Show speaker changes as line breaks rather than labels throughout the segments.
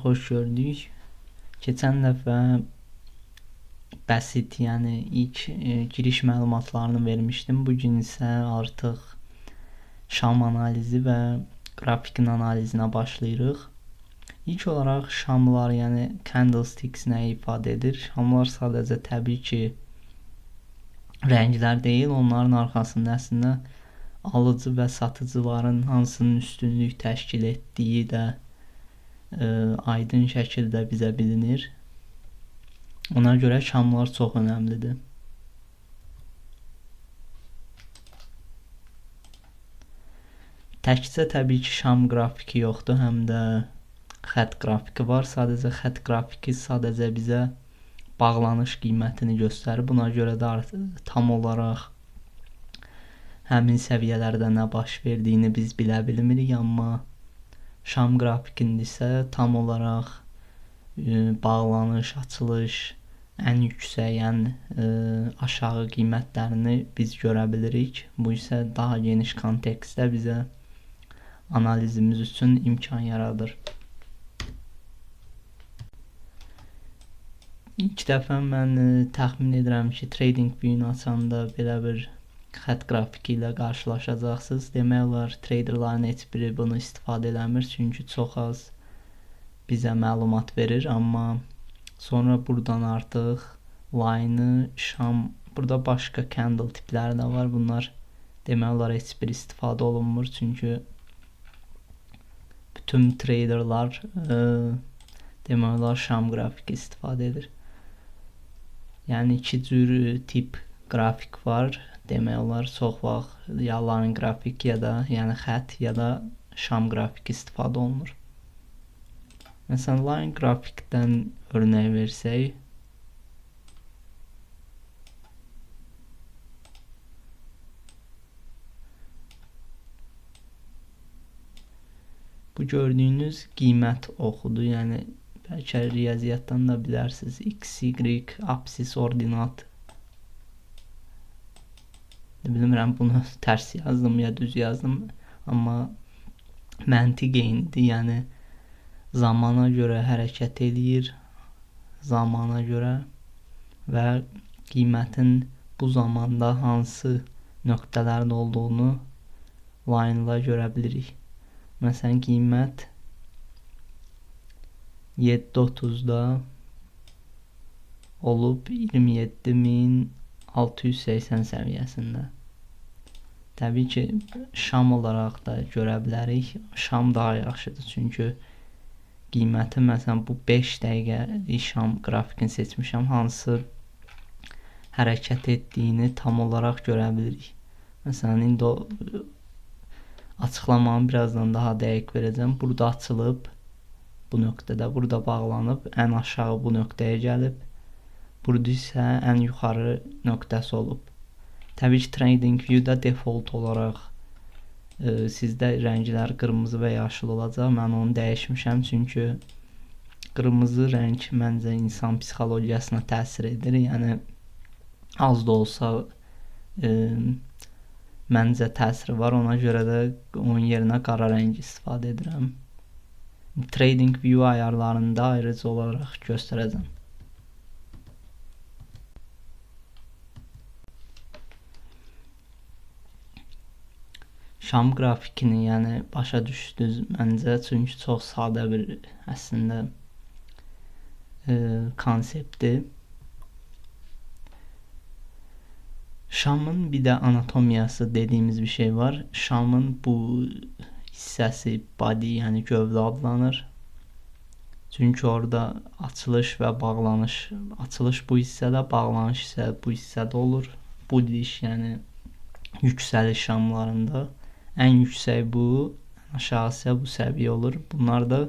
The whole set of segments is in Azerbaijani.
xoş gördük. Keçən dəfə bəsit, yəni ilk giriş məlumatlarını vermişdim. Bu gün isə artıq şam analizi və qrafikin analizinə başlayırıq. İlk olaraq şamlar, yəni candlesticks nəyi ifadə edir? Şamlar sadəcə təbii ki rənglər deyil, onların arxasında əslində alıcı və satıcıların hansının üstünlük təşkil etdiyi də aydın şəkildə bizə bilinir. Ona görə şamlar çox önəmlidir. Təkcə təbii ki şam qrafiki yoxdur, həm də xətt qrafiki var. Sadəcə xətt qrafiki sadəcə bizə bağlanış qiymətini göstərir. Buna görə də tam olaraq həmin səviyyələrdə nə baş verdiyini biz bilə bilmirik, amma şam qrafikində isə tam olaraq bağlanış, açılış, ən yüksək, ən aşağı qiymətlərini biz görə bilirik. Bu isə daha geniş kontekstdə bizə analizimiz üçün imkan yaradır. İlk dəfə mən təxmin edirəm ki, TradingView-unu açanda belə bir xətt qrafiki ilə qarşılaşacaqsınız. Demək olar, traderların heç biri bunu istifadə eləmir, çünki çox az bizə məlumat verir, amma sonra buradan artıq line-ı, şam, burada başqa candle tipləri də var. Bunlar demək olar heç bir istifadə olunmur, çünki bütün traderlar demək olar şam qrafiki istifadə edir. Yəni iki cür tip qrafik var. Demək olar çox vaxt ya line qrafik ya da yəni xətt ya da şam qrafiki istifadə olunur. Məsələn, line qrafikdən örnək versək, bu gördüyünüz qiymət oxudur. Yəni bəlkə riyaziyyatdan da bilərsiniz. X, Y, apsis, ordinat. Bilmirəm bunu tərs yazdım ya düz yazdım, amma məntiq eynidir. Yəni zamana görə hərəkət eləyir, zamana görə və qiymətin bu zamanda hansı nöqtələrdə olduğunu line-la görə bilirik. Məsələn, qiymət 7.30-da olub 27.680 səviyyəsində. Təbii ki, şam olaraq da görə bilərik. Şam daha yaxşıdır, çünki qiyməti, məsələn, bu 5 dəqiqə şam qrafikini seçmişəm, hansı hərəkət etdiyini tam olaraq görə bilirik. Məsələn, indi o açıqlamanı birazdan daha dəqiq verəcəm. Burada açılıb, bu nöqtədə, burada bağlanıb, ən aşağı bu nöqtəyə gəlib, burada isə ən yuxarı nöqtəsi olub. Təbii ki, TradingView-da default olaraq sizdə rənglər qırmızı və yaşıl olacaq. Mən onu dəyişmişəm, çünki qırmızı rəng məncə insan psixologiyasına təsir edir. Yəni az da olsa məncə təsiri var. Ona görə də onun yerinə qara rəng istifadə edirəm. TradingView ayarlarında ayrıca olaraq göstərəcəm. Şam qrafikini yəni başa düşdünüz məncə, çünki çox sadə bir əslində konseptdir. Şamın bir də anatomiyası dediyimiz bir şey var. Şamın bu hissəsi body, yəni gövdə adlanır. Çünki orada açılış və bağlanış, açılış bu hissədə, bağlanış isə bu hissədə olur. Bullish, yəni yüksəliş şamlarında ən yüksək bu, aşağı isə bu səviyyə olur. Bunlar da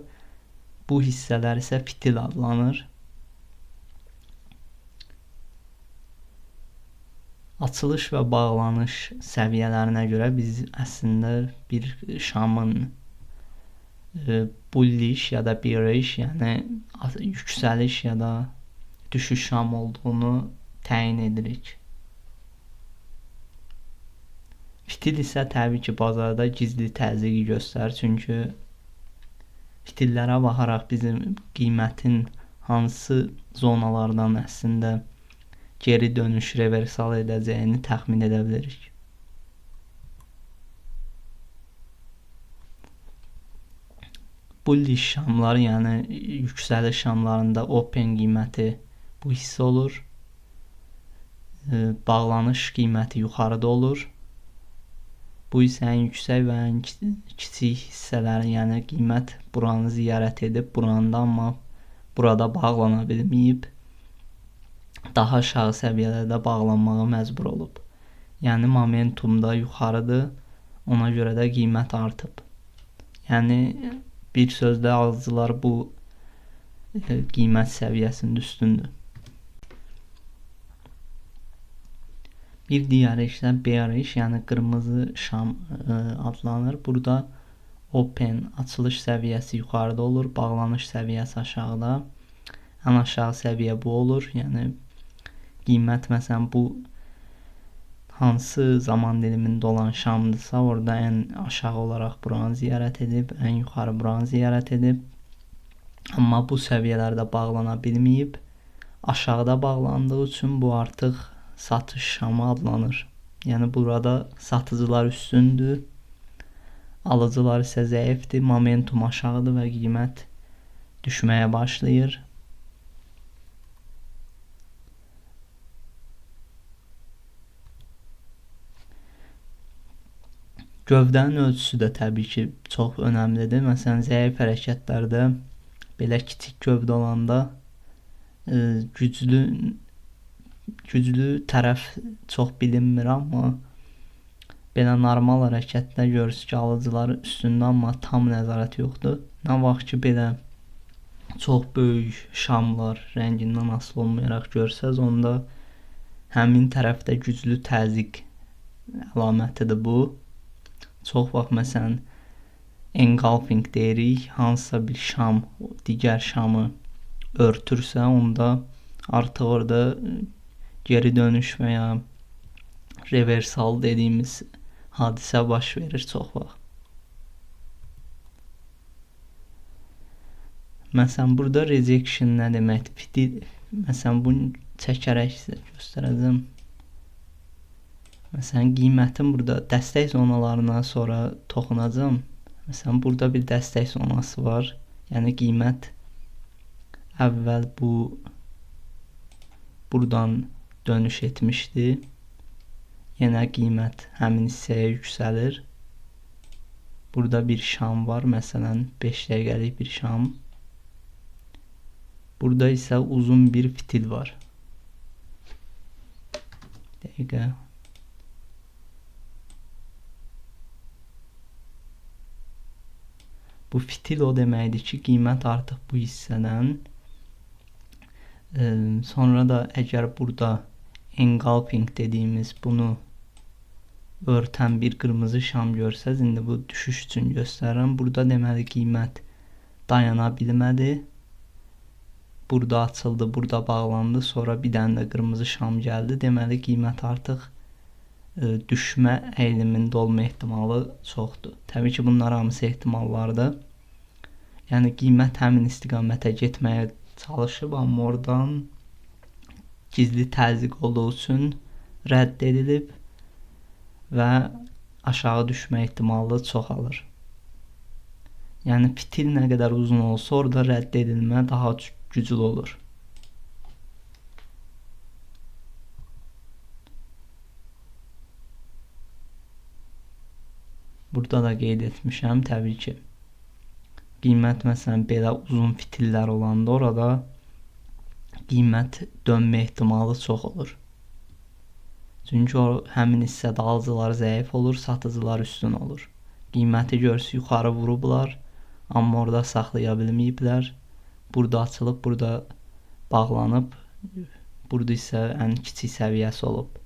bu hissələr isə fitil adlanır. Açılış və bağlanış səviyyələrinə görə biz əslində bir şamın bullish ya da bearish, yəni yüksəliş ya da düşüş şam olduğunu təyin edirik. Fitil isə təbii ki, bazarda gizli təzyiqi göstərir, çünki fitillərə baxaraq bizim qiymətin hansı zonalardan əslində geri dönüş reversal edəcəyini təxmin edə bilərik. Bullish şamlar, yəni yüksəliş şamlarında open qiyməti bu hissə olur. Bağlanış qiyməti yuxarıda olur. Bu isə ən yüksək və ən kiçik hissələri, yəni qiymət buranı ziyarət edib, buranda amma burada bağlana bilməyib, daha aşağı səviyyələrdə bağlanmağa məcbur olub. Yəni momentumda yuxarıdır, ona görə də qiymət artıb. Yəni bir sözlə alıcılar bu qiymət səviyyəsinin üstündür. Bir digəri isə bearish, yəni qırmızı şam adlanır. Burada open, açılış səviyyəsi yuxarıda olur, bağlanış səviyyəsi aşağıda. Ən aşağı səviyyə bu olur. Yəni qiymət məsələn bu hansı zaman dilimində olan şamdırsa, orada ən aşağı olaraq buranı ziyarət edib, ən yuxarı buranı ziyarət edib. Amma bu səviyyələrdə bağlana bilməyib, aşağıda bağlandığı üçün bu artıq satış şamı adlanır. Yəni burada satıcılar üstündür, alıcılar isə zəifdir, momentum aşağıdır və qiymət düşməyə başlayır. Gövdənin ölçüsü də təbii ki, çox önəmlidir. Məsələn, zəif hərəkətlərdə belə kiçik gövdə olanda güclü tərəf çox bilinmir, amma belə normal hərəkətdə görürsünüz ki, alıcılar üstündə, amma tam nəzarət yoxdur. Nə vaxt ki, belə çox böyük şamlar rəngindən asılı olmayaraq görsəz, onda həmin tərəfdə güclü təzyiq əlamətidir bu. Çox vaxt məsələn engulfing deyirik, hansısa bir şam digər şamı örtürsə, onda artıq orada geri dönüş və ya reversal dediyimiz hadisə baş verir çox vaxt. Məsələn, burada rejection nə deməkdir? Məsələn, bunu çəkərək sizə göstərəcəm. Məsələn, qiymətin burada dəstək zonalarına sonra toxunacam. Məsələn, burada bir dəstək zonası var. Yəni qiymət əvvəl buradan dönüş etmişdi. Yenə qiymət həmin hissəyə yüksəlir. Burada bir şam var. Məsələn, 5 dəqiqəlik bir şam. Burada isə uzun bir fitil var. Dəqiqə. Bu fitil o deməkdir ki, qiymət artıq bu hissədən. Sonra da əgər burada engulfing dediyimiz bunu örtən bir qırmızı şam görsəz, indi bu düşüş üçün göstərirəm. Burada deməli qiymət dayana bilmədi. Burada açıldı, burada bağlandı, sonra bir dənə də qırmızı şam gəldi. Deməli qiymət artıq düşmə əyilimində olma ehtimalı çoxdur. Təbii ki, bunlar hamısı ehtimallardır. Yəni qiymət həmin istiqamətə getməyə çalışıb, amma oradan gizli təzyiq olduğu üçün rədd edilib və aşağı düşmə ehtimalı çoxalır. Yəni fitil nə qədər uzun olsa, orada rədd edilmə daha güclü olur. Burada da qeyd etmişəm, təbii ki, qiymət məsələn belə uzun fitillər olanda orada qiymət dönmə ehtimalı çox olur. Çünki o həmin hissədə alıcılar zəif olur, satıcılar üstün olur. Qiyməti görsə yuxarı vurublar, amma orada saxlaya bilməyiblər. Burada açılıb, burada bağlanıb, burada isə ən kiçik səviyyəsi olub.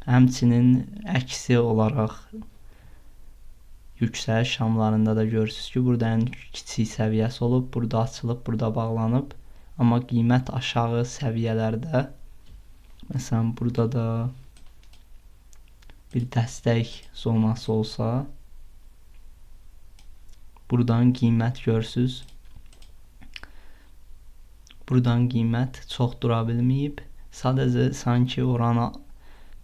Həmçinin əksi olaraq yüksəliş şamlarında da görürsünüz ki, burada ən kiçik səviyyəsi olub, burada açılıb, burada bağlanıb. Amma qiymət aşağı səviyyələrdə, məsələn, burada da bir dəstək zonası olsa, Buradan qiymət görürsüz. Buradan qiymət çox dura bilməyib. Sadəcə sanki oranı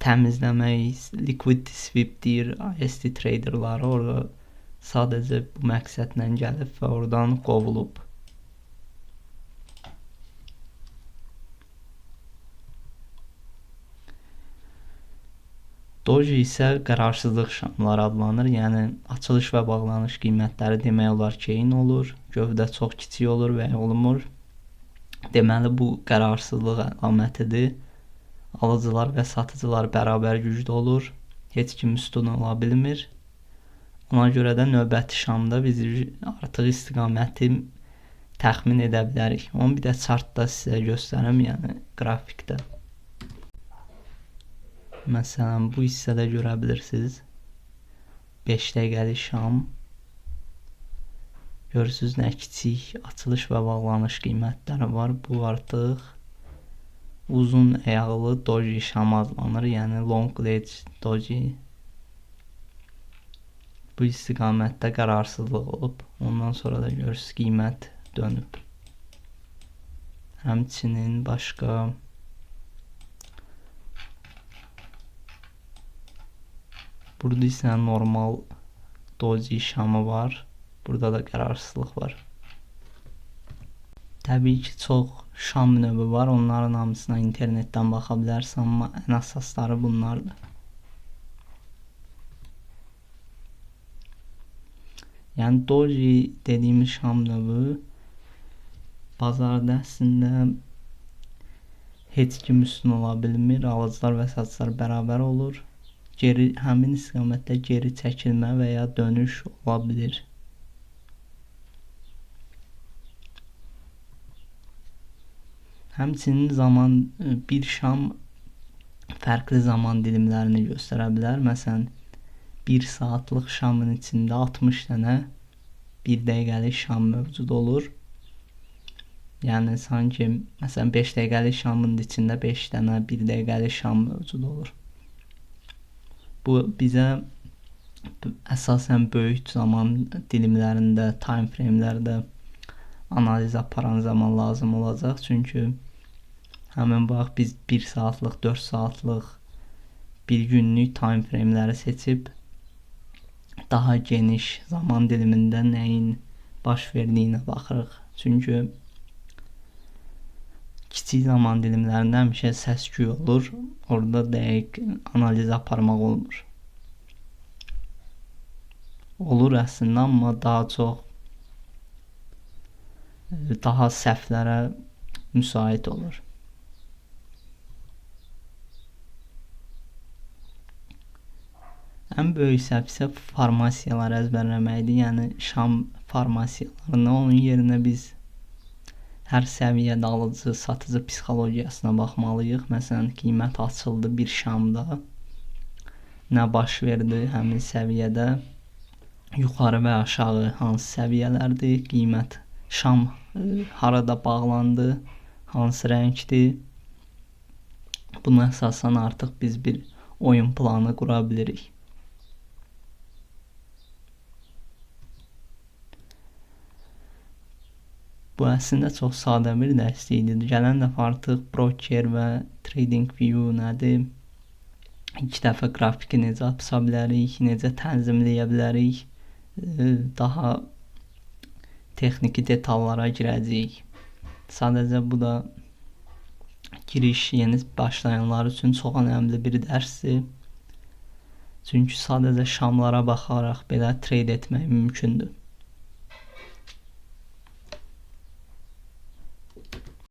təmizləmək, liquidity sweep deyir IST traderları, orada sadəcə bu məqsədlə gəlib və oradan qovulub. Doji isə qərarsızlıq şamları adlanır. Yəni açılış və bağlanış qiymətləri demək olar ki, eyni olur. Gövdə çox kiçik olur və ya olmur. Deməli bu qərarsızlıq əlamətidir. Alıcılar və satıcılar bərabər gücdə olur. Heç kim üstün ola bilmir. Ona görə də növbəti şamda biz artıq istiqaməti təxmin edə bilərik. Onu bir də chartda sizə göstərəm, yəni qrafikdə. Məsələn, bu hissədə görə bilirsiniz. 5 dəqiqəlik şam. Görürsünüz nə kiçik açılış və bağlanış qiymətləri var. Bu artıq uzun əyaqlı doji şam adlanır. Yəni long ledge doji. Bu istiqamətdə qərarsızlıq olub. Ondan sonra da görürsünüz qiymət dönüb. Həmçinin başqa burada isə normal doji şamı var. Burada da qərarsızlıq var. Təbii ki, çox şam növü var. Onların hamısına internetdən baxa bilərsən, amma ən əsasları bunlardır. Yəni doji dediyimiz şam növü bazarda əslində heç kim üstün ola bilmir. Alıcılar və satıcılar bərabər olur. Həmin istiqamətdə geri çəkilmə və ya dönüş ola bilir. Həmçinin bir şam fərqli zaman dilimlərini göstərə bilər. Məsələn, 1 saatlıq şamın içində 60 dənə 1 dəqiqəlik şam mövcud olur. Yəni sanki məsələn 5 dəqiqəlik şamın içində 5 dənə 1 dəqiqəlik şam mövcud olur. Bu bizə əsasən böyük zaman dilimlərində, time framelərdə analiz aparan zaman lazım olacaq. Çünki həmin vaxt biz 1 saatlıq, 4 saatlıq, 1 günlük time frameləri seçib daha geniş zaman dilimində nəyin baş verdiyinə baxırıq. Çünki kiçik zaman dilimlərində həmişə səs-küy olur. Orada dəqiq analiz aparmaq olmur. Olur əslində, amma daha səhvlərə müsait olur. Ən böyük səhv isə formasiyaları əzbərləməkdir. Yəni şam formasiyalarını, onun yerinə biz hər səviyyədə alıcı, satıcı psixologiyasına baxmalıyıq. Məsələn, qiymət açıldı bir şamda. Nə baş verdi həmin səviyyədə? Yuxarı və aşağı hansı səviyyələrdir? Qiymət, şam harada bağlandı? Hansı rəngdir? Buna əsasən artıq biz bir oyun planı qura bilirik. Bu əslində çox sadə bir dərslikdir. Gələn dəfə artıq broker və TradingView nədir? 2 dəfə qrafiki necə apsa bilərik, necə tənzimləyə bilərik, daha texniki detallara girəcəyik. Sadəcə bu da giriş yeni başlayanlar üçün çox önəmli bir dərsdir. Çünki sadəcə şamlara baxaraq belə trade etmək mümkündür.